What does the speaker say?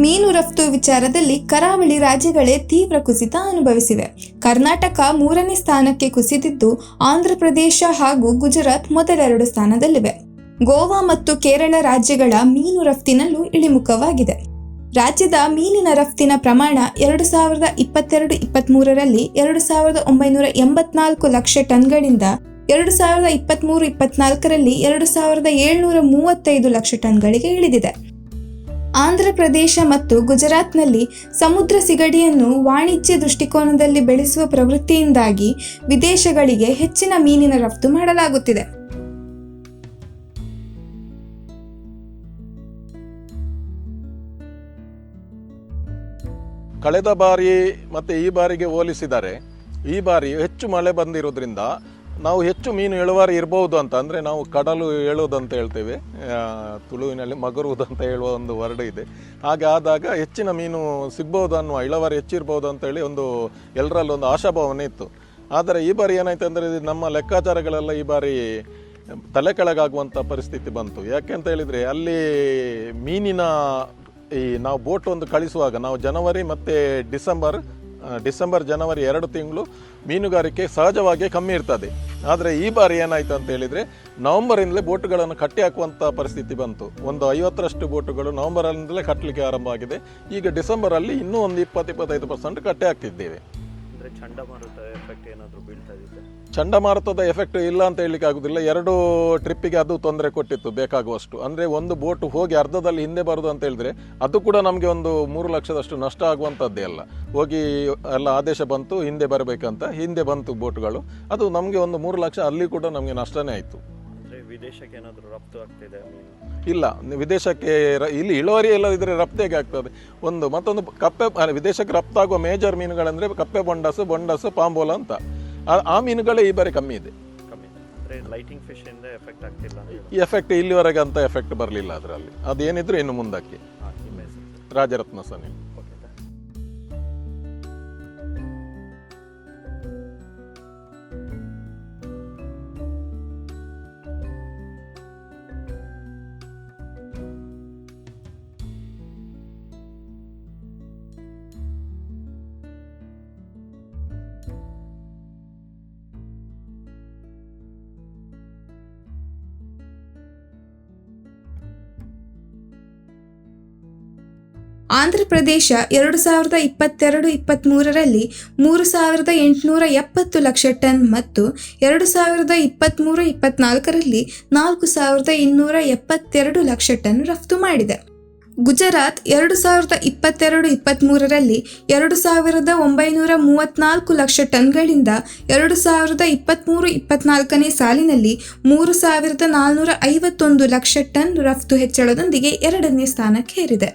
ಮೀನು ರಫ್ತು ವಿಚಾರದಲ್ಲಿ ಕರಾವಳಿ ರಾಜ್ಯಗಳೇ ತೀವ್ರ ಕುಸಿತ ಅನುಭವಿಸಿವೆ. ಕರ್ನಾಟಕ 3ನೇ ಸ್ಥಾನಕ್ಕೆ ಕುಸಿದಿದ್ದು, ಆಂಧ್ರಪ್ರದೇಶ ಹಾಗೂ ಗುಜರಾತ್ ಮೊದಲೆರಡು ಸ್ಥಾನದಲ್ಲಿವೆ. ಗೋವಾ ಮತ್ತು ಕೇರಳ ರಾಜ್ಯಗಳ ಮೀನು ರಫ್ತಿನಲ್ಲೂ ಇಳಿಮುಖವಾಗಿದೆ. ರಾಜ್ಯದ ಮೀನಿನ ರಫ್ತಿನ ಪ್ರಮಾಣ 2022-23ರಲ್ಲಿ 2984 ಲಕ್ಷ ಟನ್ಗಳಿಂದ 2023-24ರಲ್ಲಿ 2735 ಲಕ್ಷ ಟನ್ಗಳಿಗೆ ಇಳಿದಿದೆ. ಆಂಧ್ರಪ್ರದೇಶ ಮತ್ತು ಗುಜರಾತ್ನಲ್ಲಿ ಸಮುದ್ರ ಸಿಗಡಿಯನ್ನು ವಾಣಿಜ್ಯ ದೃಷ್ಟಿಕೋನದಲ್ಲಿ ಬೆಳೆಸುವ ಪ್ರವೃತ್ತಿಯಿಂದಾಗಿ ವಿದೇಶಗಳಿಗೆ ಹೆಚ್ಚಿನ ಮೀನಿನ ರಫ್ತು ಮಾಡಲಾಗುತ್ತಿದೆ. ಕಳೆದ ಬಾರಿ ಮತ್ತು ಈ ಬಾರಿಗೆ ಹೋಲಿಸಿದರೆ ಈ ಬಾರಿ ಹೆಚ್ಚು ಮಳೆ ಬಂದಿರೋದ್ರಿಂದ ನಾವು ಹೆಚ್ಚು ಮೀನು ಇಳುವರಿ ಇರ್ಬೋದು ಅಂತ, ಅಂದರೆ ನಾವು ಕಡಲು ಏಳುವುದು ಅಂತ ಹೇಳ್ತೇವೆ, ತುಳುವಿನಲ್ಲಿ ಮಗರುವುದು ಅಂತ ಹೇಳುವ ಒಂದು ವರ್ಡ್ ಇದೆ. ಹಾಗೆ ಆದಾಗ ಹೆಚ್ಚಿನ ಮೀನು ಸಿಗ್ಬೋದು ಅನ್ನುವ, ಇಳುವರಿ ಹೆಚ್ಚಿರ್ಬೋದು ಅಂತೇಳಿ ಎಲ್ಲರಲ್ಲೊಂದು ಆಶಾಭಾವನೆ ಇತ್ತು. ಆದರೆ ಈ ಬಾರಿ ಏನಾಯ್ತು ಅಂದರೆ ನಮ್ಮ ಲೆಕ್ಕಾಚಾರಗಳೆಲ್ಲ ಈ ಬಾರಿ ತಲೆ ಕೆಳಗಾಗುವಂಥ ಪರಿಸ್ಥಿತಿ ಬಂತು. ಯಾಕೆ ಅಂತ ಹೇಳಿದರೆ ಅಲ್ಲಿ ಮೀನಿನ ನಾವು ಬೋಟ್ ಒಂದು ಕಳಿಸುವಾಗ ನಾವು ಜನವರಿ ಮತ್ತು ಡಿಸೆಂಬರ್ ಜನವರಿ 2 ತಿಂಗಳು ಮೀನುಗಾರಿಕೆ ಸಹಜವಾಗಿ ಕಮ್ಮಿ ಇರ್ತದೆ. ಆದರೆ ಈ ಬಾರಿ ಏನಾಯಿತು ಅಂತ ಹೇಳಿದರೆ ನವಂಬರಿಂದಲೇ ಬೋಟುಗಳನ್ನು ಕಟ್ಟಿ ಹಾಕುವಂಥ ಪರಿಸ್ಥಿತಿ ಬಂತು. ಒಂದು 50ರಷ್ಟು ಬೋಟುಗಳು ನವಂಬರಿಂದಲೇ ಕಟ್ಟಲಿಕ್ಕೆ ಆರಂಭ ಆಗಿದೆ. ಈಗ ಡಿಸೆಂಬರಲ್ಲಿ ಇನ್ನೂ ಒಂದು 20-25% ಕಟ್ಟಿ ಹಾಕ್ತಿದ್ದೇವೆ. ಚಂಡಮಾರುತದ ಎಫೆಕ್ಟ್ ಇಲ್ಲ ಅಂತ ಹೇಳಲಿಕ್ಕೆ ಆಗುದಿಲ್ಲ. 2 ಟ್ರಿಪ್ಪಿಗೆ ಅದು ತೊಂದರೆ ಕೊಟ್ಟಿತ್ತು ಬೇಕಾಗುವಷ್ಟು. ಅಂದರೆ ಒಂದು ಬೋಟ್ ಹೋಗಿ ಅರ್ಧದಲ್ಲಿ ಹಿಂದೆ ಬರುದು ಅಂತ ಹೇಳಿದ್ರೆ ಅದು ಕೂಡ ನಮಗೆ ಒಂದು 3 ಲಕ್ಷದಷ್ಟು ನಷ್ಟ ಆಗುವಂಥದ್ದೇ ಅಲ್ಲ. ಹೋಗಿ ಎಲ್ಲ ಆದೇಶ ಬಂತು ಹಿಂದೆ ಬರಬೇಕಂತ, ಹಿಂದೆ ಬಂತು ಬೋಟ್ಗಳು, ಅದು ನಮಗೆ ಒಂದು 3 ಲಕ್ಷ ಅಲ್ಲಿ ಕೂಡ ನಮಗೆ ನಷ್ಟನೇ ಆಯಿತು. ವಿದೇಶಕ್ಕೆ ಏನಾದರೂ ರಫ್ತು ಆಗ್ತಿದೆ? ಇಲ್ಲ, ವಿದೇಶಕ್ಕೆ ಇಲ್ಲಿ ಇಳುವರಿ ಇಲ್ಲದಿದ್ದರೆ ರಫ್ತಿಗೆ ಆಗ್ತದೆ. ಮತ್ತೊಂದು ಕಪ್ಪೆ ವಿದೇಶಕ್ಕೆ ರಫ್ತಾಗುವ ಮೇಜರ್ ಮೀನುಗಳಂದರೆ ಕಪ್ಪೆ ಬೊಂಡಸು ಪಾಂಬೋಲ ಅಂತ, ಆ ಮೀನುಗಳೇ ಈ ಬಾರಿ ಕಮ್ಮಿ ಇದೆ. ಲೈಟಿಂಗ್ ಫಿಶ್ ಇಂದ ಎಫೆಕ್ಟ್ ಆಗ್ತಿಲ್ಲ. ಎಫೆಕ್ಟ್ ಇಲ್ಲಿವರೆಗೆ ಅಂತ ಎಫೆಕ್ಟ್ ಬರಲಿಲ್ಲ ಅದರಲ್ಲಿ. ಅದೇನಿದ್ರು ಇನ್ನು ಮುಂದಕ್ಕೆ. ರಾಜರತ್ನ ಸನಿ. ಆಂಧ್ರಪ್ರದೇಶ 2022-23ರಲ್ಲಿ 3870 ಲಕ್ಷ ಟನ್ ಮತ್ತು 2023-24ರಲ್ಲಿ 4272 ಲಕ್ಷ ಟನ್ ರಫ್ತು ಮಾಡಿದೆ. ಗುಜರಾತ್ 2022-23ರಲ್ಲಿ 2934 ಲಕ್ಷ ಟನ್ಗಳಿಂದ 2023-24ನೇ ಸಾಲಿನಲ್ಲಿ 3451 ಲಕ್ಷ ಟನ್ ರಫ್ತು ಹೆಚ್ಚಳದೊಂದಿಗೆ 2ನೇ ಸ್ಥಾನಕ್ಕೇರಿದೆ.